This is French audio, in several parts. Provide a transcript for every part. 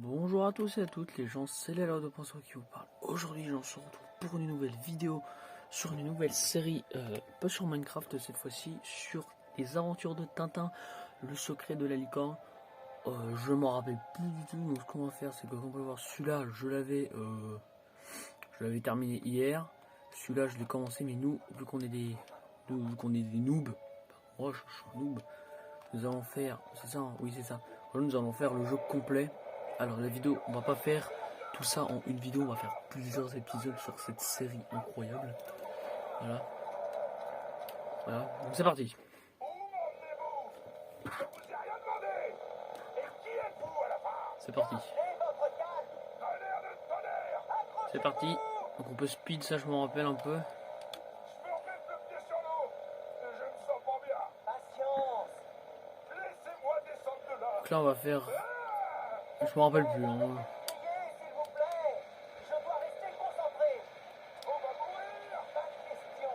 Bonjour à tous et à toutes les gens, c'est l'heure de penser qui vous parle. Aujourd'hui, j'en se retrouve pour une nouvelle vidéo sur une nouvelle série, pas sur Minecraft cette fois-ci, sur les aventures de Tintin, le secret de la licorne. Je m'en rappelle plus du tout, donc ce qu'on va faire, c'est que comme on peut voir, celui-là, je l'avais terminé hier. Celui-là, je l'ai commencé, mais nous, vu qu'on est des noobs, moi je suis un noob, nous allons faire, c'est ça, hein, oui c'est ça. Nous allons faire le jeu complet. Alors la vidéo, on va pas faire tout ça en une vidéo, on va faire plusieurs épisodes sur cette série incroyable. Voilà. Voilà, donc c'est parti. C'est parti. C'est parti. Donc on peut speed, ça je m'en rappelle un peu. Donc là on va faire... Je m'en rappelle plus. Hein.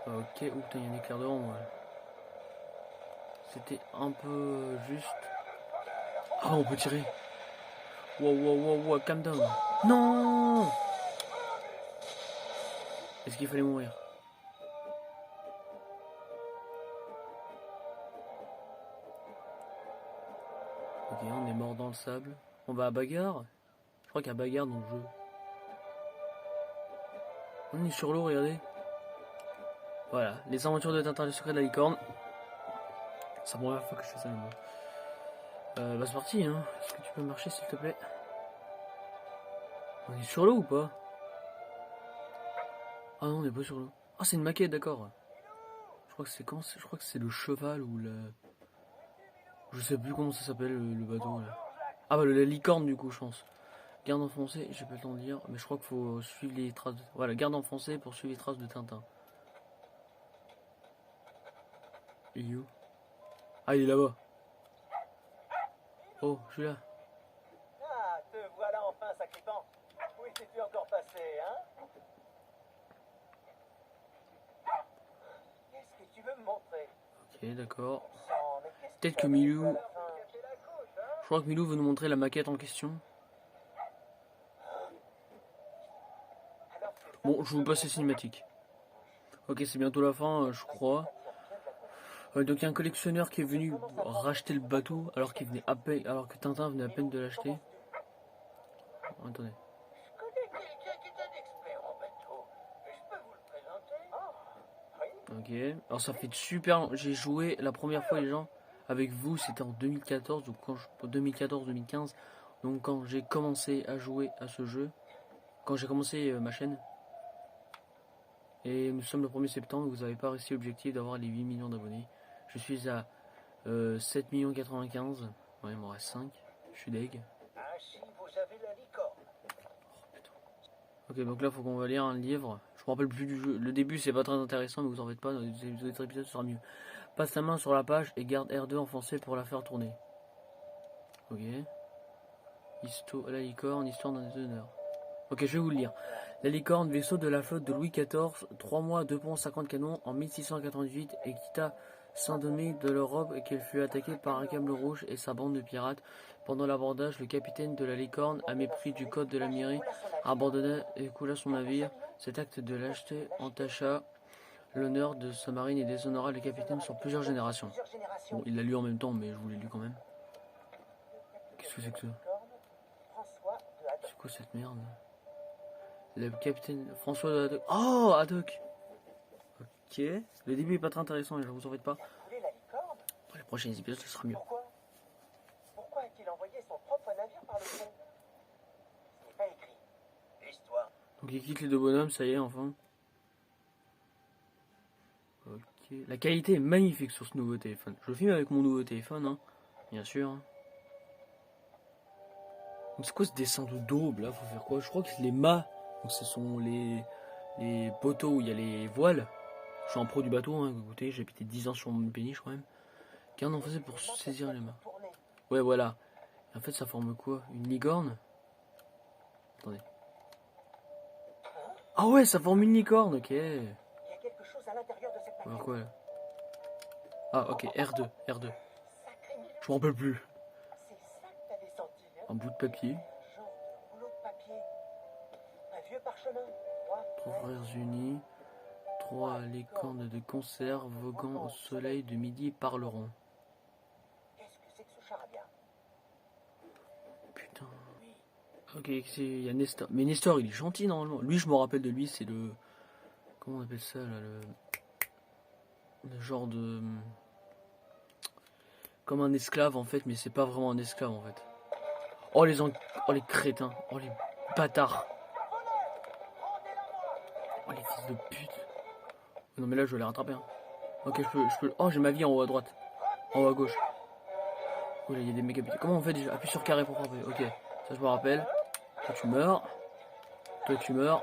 Ok, ouh, putain, il y a un éclair devant moi. C'était un peu juste. Ah, on peut tirer. Wow, calm down. Non! Est-ce qu'il fallait mourir? Ok, on est mort dans le sable. On va à bagarre? Je crois qu'il y a bagarre dans le jeu. On est sur l'eau, regardez. Voilà, les aventures de Tintin, le secret de la licorne. C'est la première fois que je fais ça, moi. Bah c'est parti, hein. Est-ce que tu peux marcher, s'il te plaît? On est sur l'eau ou pas? Ah non, on n'est pas sur l'eau. Ah, c'est une maquette, d'accord. Je crois que c'est quand? Je crois que c'est le cheval ou le... Je sais plus comment ça s'appelle, le bateau, là. Ah bah, la licorne, du coup, je pense. Garde enfoncée, j'ai pas le temps de dire, mais je crois qu'il faut suivre les traces. Voilà, garde enfoncée pour suivre les traces de Tintin. Il est où? Ah, il est là-bas. Oh, je suis là. Ah, te voilà enfin, sacripant. Où étais-tu encore passé, hein? Qu'est-ce que tu veux me montrer? Ok, d'accord. Mais qu'est-ce Peut-être tu que avais Milou... à la fin? Je crois que Milou veut nous montrer la maquette en question. Bon, je vous passe les cinématiques. Ok, c'est bientôt la fin, je crois. Donc il y a un collectionneur qui est venu racheter le bateau alors qu'il venait à peine, alors que Tintin venait à peine de l'acheter. Oh, attendez. Je connais quelqu'un qui est un expert en bateau. Je peux vous le présenter? Ah, oui. Ok. Alors ça fait super. J'ai joué la première fois les gens avec vous, c'était en 2014, donc quand 2014-2015. Donc quand j'ai commencé à jouer à ce jeu, quand j'ai commencé ma chaîne. Et nous sommes le 1er septembre, vous n'avez pas réussi l'objectif d'avoir les 8 millions d'abonnés. Je suis à 7 95 000. Ouais, il m'en reste 5. Je suis deg. Ainsi, vous avez la licorne. Oh putain. Ok, donc là, faut qu'on va lire un livre. Je me rappelle plus du jeu. Le début, c'est pas très intéressant, mais vous en faites pas. Dans les autres épisodes, ce sera mieux. Passe ta main sur la page et garde R2 enfoncé pour la faire tourner. Ok. La licorne, histoire d'un honneur. Ok, je vais vous le lire. La licorne, vaisseau de la flotte de Louis XIV, 3 mois, 2 ponts, 50 canons en 1688 et quitta Saint-Domingue de l'Europe et qu'elle fut attaquée par un câble rouge et sa bande de pirates. Pendant l'abordage, le capitaine de la licorne, à mépris du code de la mairie, abandonna et coula son navire. Cet acte de lâcheté entacha l'honneur de sa marine et déshonora le capitaine sur plusieurs générations. Bon, il l'a lu en même temps, mais je vous l'ai lu quand même. Qu'est-ce que c'est que ça? C'est quoi cette merde? Le capitaine François de Haddock. Oh, Haddock. Ok. Le début est pas très intéressant, je vous en faites pas. Dans les prochains épisodes, ce sera mieux. Pourquoi a-t-il envoyé son propre navire par le pont? Ce n'est pas écrit. L'histoire. Donc il quitte les deux bonhommes, ça y est, enfin. Ok. La qualité est magnifique sur ce nouveau téléphone. Je le filme avec mon nouveau téléphone, hein. Bien sûr. Hein. Donc c'est quoi ce dessin de daube là? Faut faire quoi? Je crois que c'est les mâts. Donc ce sont les poteaux où il y a les voiles. Je suis un pro du bateau, hein, écoutez, j'ai habité 10 ans sur mon péniche quand même. Qu'un en faisait pour saisir les mâts? Ouais, voilà. Et en fait, ça forme quoi? Une licorne? Attendez. Ah ouais, ça forme une licorne, ok. Il y a quelque chose à l'intérieur de cette Alors quoi là? Ah, ok, R2, R2. Je m'en rappelle plus. C'est ça que t'avais senti, hein? Un bout de papier. Trois frères unis. Trois licornes de concert voguant au soleil de midi parleront. Qu'est-ce que c'est que ce charabia? Putain. Oui. Ok, il y a Nestor. Mais Nestor, il est gentil normalement. Lui, je me rappelle de lui, c'est le... Comment on appelle ça là, le genre de... Comme un esclave en fait, mais c'est pas vraiment un esclave en fait. Oh les oh les crétins. Oh les bâtards. Oh les fils de pute. Non mais là je vais les rattraper. Hein. Ok, je peux... Oh j'ai ma vie en haut à droite. En haut à gauche. Oh là il y a des méga putes. Comment on fait déjà? Appuie sur carré pour frapper. Ok, ça je me rappelle. Toi tu meurs. Toi tu meurs.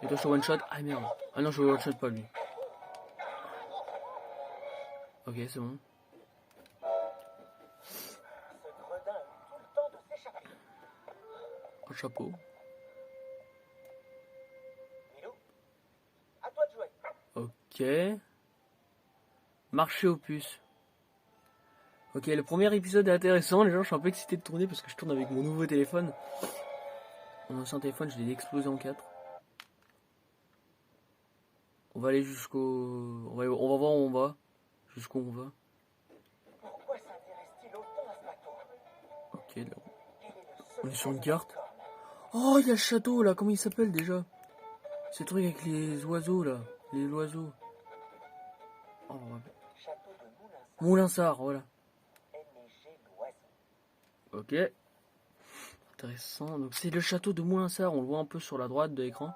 Et toi je suis one shot. Ah merde. Ah non je one shot pas lui. Ok c'est bon. Ce gredin a eu tout le temps de s'échapper. Un chapeau. Milou, à toi de jouer. Ok. Marché aux puces. Ok, le premier épisode est intéressant. Les gens, je suis un peu excité de tourner parce que je tourne avec mon nouveau téléphone. Mon ancien téléphone, je l'ai explosé en 4. On va aller jusqu'au... On va voir où on va. Jusqu'où on va. Pourquoi s'intéresse-t-il autant à ce bateau? Ok, là. Quel est le On est sur une secret de la carte. licorne? Oh, il y a le château là. Comment il s'appelle déjà? C'est le truc avec les oiseaux là. Les oiseaux. Oh, on va... Château de Moulinsart. Moulinsart, voilà. M.G. Loiseau. Ok. Intéressant. Donc c'est le château de Moulinsart. On le voit un peu sur la droite de l'écran.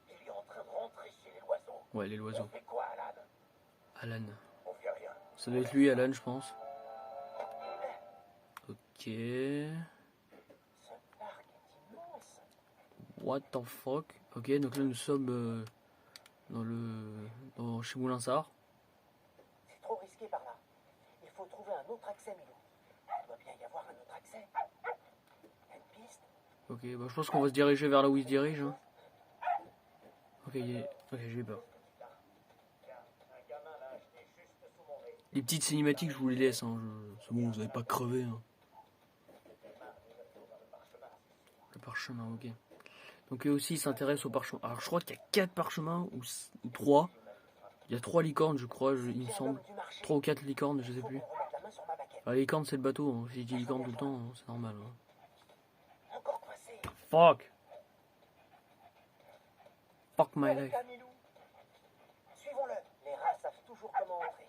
Il est en train de rentrer chez les loiseaux. Ouais, les On oiseaux. fait quoi, Alan? Alan. On fait rien. Ça doit être lui, Alan, je pense. Ok. Ce parc est immense. What the fuck? Ok, donc là nous sommes chez Moulinsart. C'est trop risqué par là. Il faut trouver un autre accès, Milou. Il doit bien y avoir un autre accès. Une piste? Ok, bah je pense qu'on va se diriger vers là où il se dirige. Hein. Ok, ok, j'ai peur. Les petites cinématiques, je vous les laisse. Hein. C'est bon, vous n'avez pas crevé. Hein. Le parchemin, ok. Donc eux aussi, ils s'intéressent au parchemin. Alors je crois qu'il y a 4 parchemins ou 3. Il y a 3 licornes, je crois, il me semble. 3 ou 4 licornes, je sais plus. Ah, les licornes, c'est le bateau. Hein. Si je dis licorne tout le temps, c'est normal. Hein. Encore coincé. Fuck! Fuck my life. Suivons-le. Les rats savent toujours comment entrer.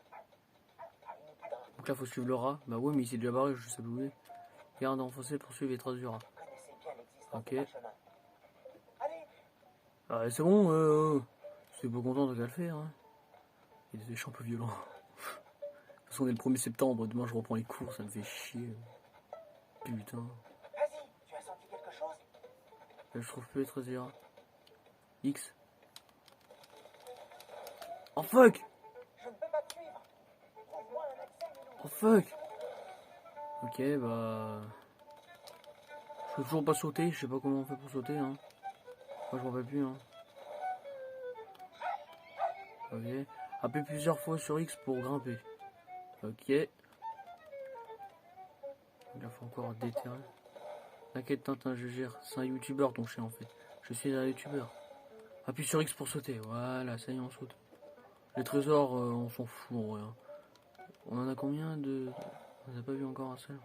Il nous guidera. Donc là, faut suivre le rat. Bah ouais, mais il s'est déjà barré, je sais pas où il est. Garde enfoncé pour suivre les traces du rat. Connaissez bien l'existence Ok. du parchemin. Allez, Ah, c'est bon, c'est pas content de qu'à le faire. Hein. Il y a des méchants un peu violents. De toute façon, on est le 1er septembre, demain je reprends les cours, ça me fait chier. Putain. vas-y. Tu as senti quelque chose? Là, je trouve plus les traces du rat. X. Oh fuck! Je ne peux pas te suivre. Trouve-moi un accès, Milou. Oh fuck! Ok, bah... Je peux toujours pas sauter, je sais pas comment on fait pour sauter. Hein. Moi, je m'en rappelle plus. Hein. Ok. Appuie plusieurs fois sur X pour grimper. Ok. Il faut encore déterrer. T'inquiète Tintin, je gère. C'est un youtubeur ton chien en fait. Je suis un youtubeur. Appuie sur X pour sauter. Voilà, ça y est, on saute. Les trésors, on s'en fout en vrai. Hein. On en a combien de... On n'a pas vu encore un seul.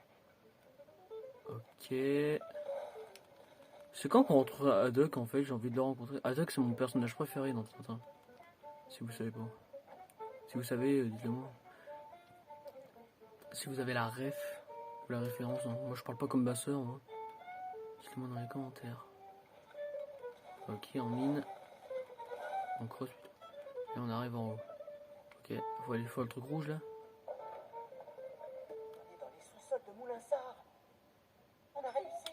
Ok. C'est quand qu'on rentre à Haddock en fait? J'ai envie de le rencontrer. Haddock c'est mon personnage préféré dans Tintin. Si vous savez pas. Si vous savez, dites-le moi. Si vous avez la ref ou la référence. Hein. Moi je parle pas comme ma soeur. Hein. Dites-le moi dans les commentaires. Ok, en mine. On creuse. Et on arrive en haut. Ok, faut aller voir le truc rouge là. On est dans les sous-sols de Moulinsart. On a réussi.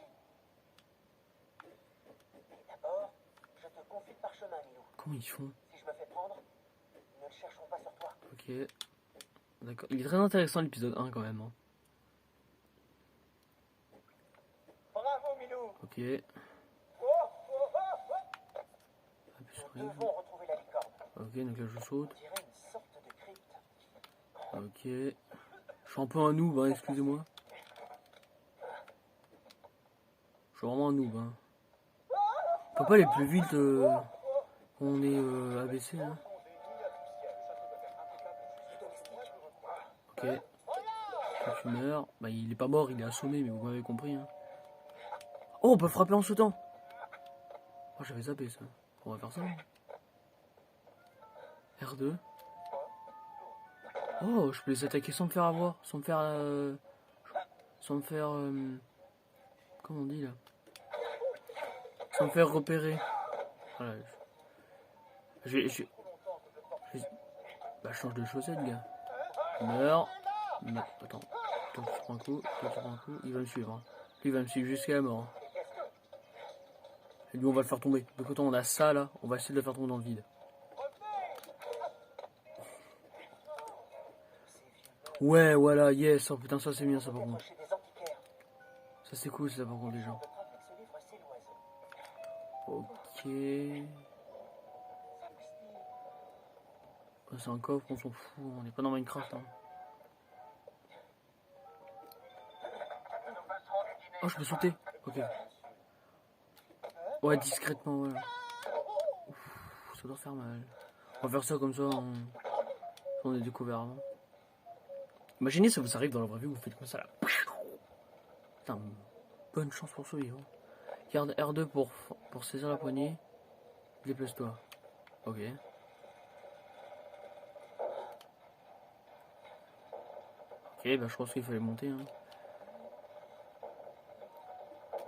Mais d'abord, je te confie le parchemin, Milou. Comment ils font? Si je me fais prendre, ne le cherchons pas sur toi. Ok. D'accord. Il est très intéressant l'épisode 1 quand même. Hein. Bravo, Milou. Ok. Oh, oh, oh, oh. Appuie sur Nous X. devons retrouver la licorne. Ok, donc là je saute. On dirait une sorte de crypte. Ok. Je suis un peu un noob, hein, excusez-moi. Je suis vraiment un noob. Hein. On peut pas aller plus vite on est abaissé là. Ok. Quand tu meurs, bah il est pas mort, il est assommé, mais vous m'avez compris. Hein. Oh, on peut frapper en sautant. Oh, j'avais zappé ça. On va faire ça. Hein. R2. Oh, je peux les attaquer sans me faire avoir, sans me faire, comment on dit là, sans me faire repérer. Voilà. Bah, je change de chaussette, gars. Meurs. Mais, attends. Toi, tu prends un coup. Toi, tu prends un coup. Il va me suivre. Hein. Lui, il va me suivre jusqu'à la mort. Et lui, on va le faire tomber. Donc, autant on a ça là, on va essayer de le faire tomber dans le vide. Ouais, voilà, yes. Oh putain, ça c'est bien, ça par contre. Ça c'est cool, ça par contre, déjà. Ok. C'est un coffre, on s'en fout. On n'est pas dans Minecraft. Hein. Oh, je peux sauter. Ok. Ouais, discrètement, voilà. Ouf, ça doit faire mal. On va faire ça comme ça, on est découvert avant. Imaginez ça vous arrive dans la vraie vie, vous faites comme ça là. Putain, bonne chance pour survivre. Garde R2 pour saisir la poignée. Déplace-toi. Ok. Ok, bah je pense qu'il fallait monter. Hein.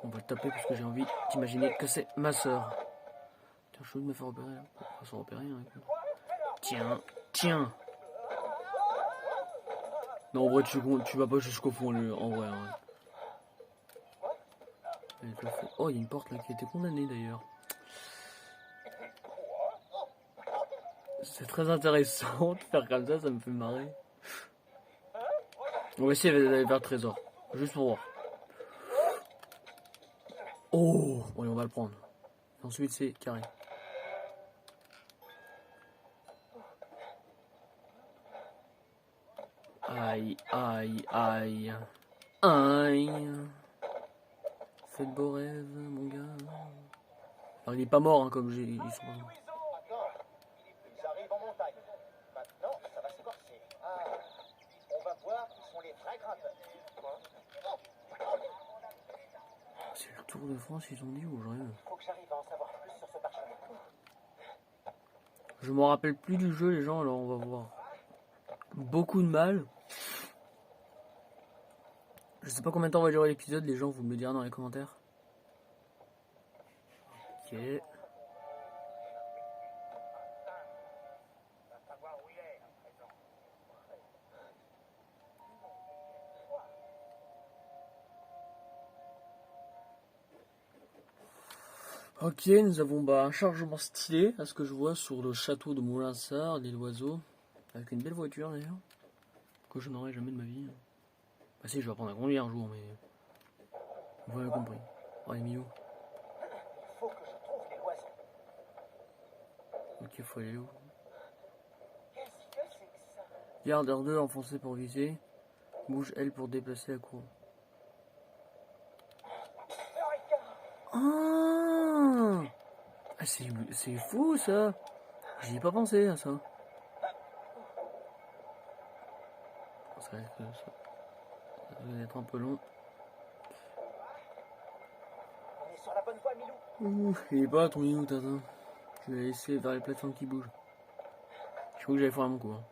On va le taper parce que j'ai envie d'imaginer que c'est ma soeur. Tiens, je suis de me faire repérer là. On va se repérer. Hein, tiens, tiens. Non, en vrai, tu vas pas jusqu'au fond, en vrai. Hein. Oh, il y a une porte là qui a été condamnée d'ailleurs. C'est très intéressant de faire comme ça me fait marrer. On va essayer d'aller vers le trésor. Juste pour voir. Oh, allez, on va le prendre. Ensuite, c'est carré. Aïe, aïe, aïe. Aïe. Faites beaux rêves, mon gars. Alors, il est pas mort, hein, comme j'ai... Ils arrivent en montagne. Maintenant, ça va se corser. On va voir qui sont les vrais grimpeurs. C'est le Tour de France, ils ont dit, ou je rêve. Faut que j'arrive à en savoir plus sur ce parchemin. Je me rappelle plus du jeu, les gens, alors on va voir. Beaucoup de mal. Je sais pas combien de temps va durer l'épisode, les gens, vous me le direz dans les commentaires. Ok. Ok, nous avons un chargement stylé, à ce que je vois, sur le château de Moulinsart, l'île Oiseau. Avec une belle voiture d'ailleurs. Que je n'aurai jamais de ma vie. Bah si, je vais apprendre à conduire un jour, mais... Vous avez compris. Oh, les Milou. Il faut que je trouve les loisons. Ok, faut aller où? Qu'est-ce que c'est que ça? Garde R2 enfoncé pour viser. Bouge L pour déplacer la courbe. Ah, c'est fou ça. J'y ai pas pensé à ça. Ça va être un peu long. On est sur la bonne voie, Milou. Ouh, il est pas là ton Milou, Tintin. Je vais laisser vers les plateformes qui bougent. Je crois que j'allais faire mon coup. Hein.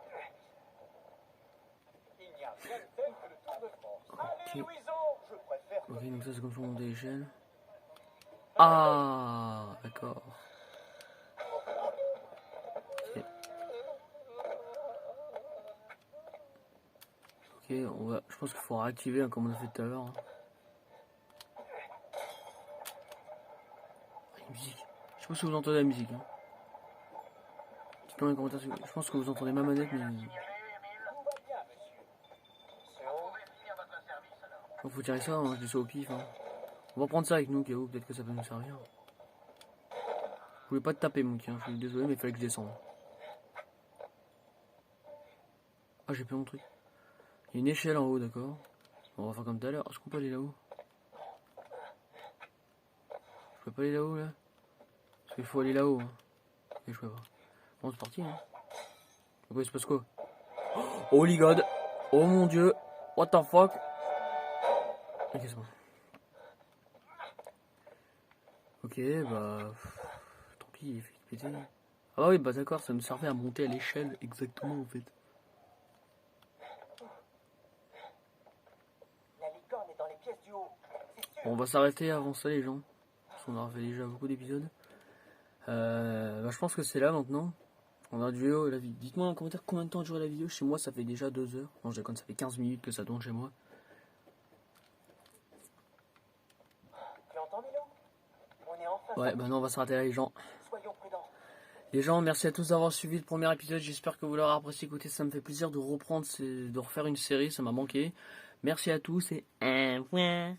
Il n'y a rien de tel que le Tour de France. Allez, Louison, je préfère. Ok, donc ça c'est comme ça on monte l'échelle. Ah, d'accord. Ok. Ok, je pense qu'il faut réactiver hein, comme on a fait tout à l'heure. Hein. La musique. Je sais pas si vous entendez la musique. Hein. Dites-moi dans les commentaires. Je pense que vous entendez ma manette, mais. Il faut tirer ça, hein, je dis ça au pif. Hein. On va prendre ça avec nous, K.O. Peut-être que ça peut nous servir. Je voulais pas te taper, mon hein. Je suis désolé, mais il fallait que je descende. Ah, j'ai plus mon truc. Il y a une échelle en haut, d'accord. On va faire comme tout à l'heure. Est-ce qu'on peut aller là-haut? Je peux pas aller là-haut, là? Il faut aller là-haut. Hein. Et je vois pas. Bon, c'est parti. Hein. Ok, il se passe quoi? Oh, holy god. Oh mon dieu. What the fuck? Ok, c'est bon. Ok, bah... Tant pis, il fait péter. Ah bah oui, bah d'accord, ça me servait à monter à l'échelle, exactement en fait. La licorne est dans les pièces du haut. C'est sûr. Bon, on va s'arrêter avant ça les gens. Parce qu'on a fait déjà beaucoup d'épisodes. Bah, je pense que c'est là maintenant. On a duré la vidéo. Dites-moi en commentaire combien de temps a duré la vidéo. Chez moi, ça fait déjà 2 heures. Non, je déconne, ça fait 15 minutes que ça tourne chez moi. Tu entends, Milo? On est enfin. Ouais, bah non, on va s'arrêter là les gens. Soyons prudents. Les gens, merci à tous d'avoir suivi le premier épisode. J'espère que vous l'aurez apprécié. Écoutez, ça me fait plaisir de reprendre, de refaire une série. Ça m'a manqué. Merci à tous et au revoir.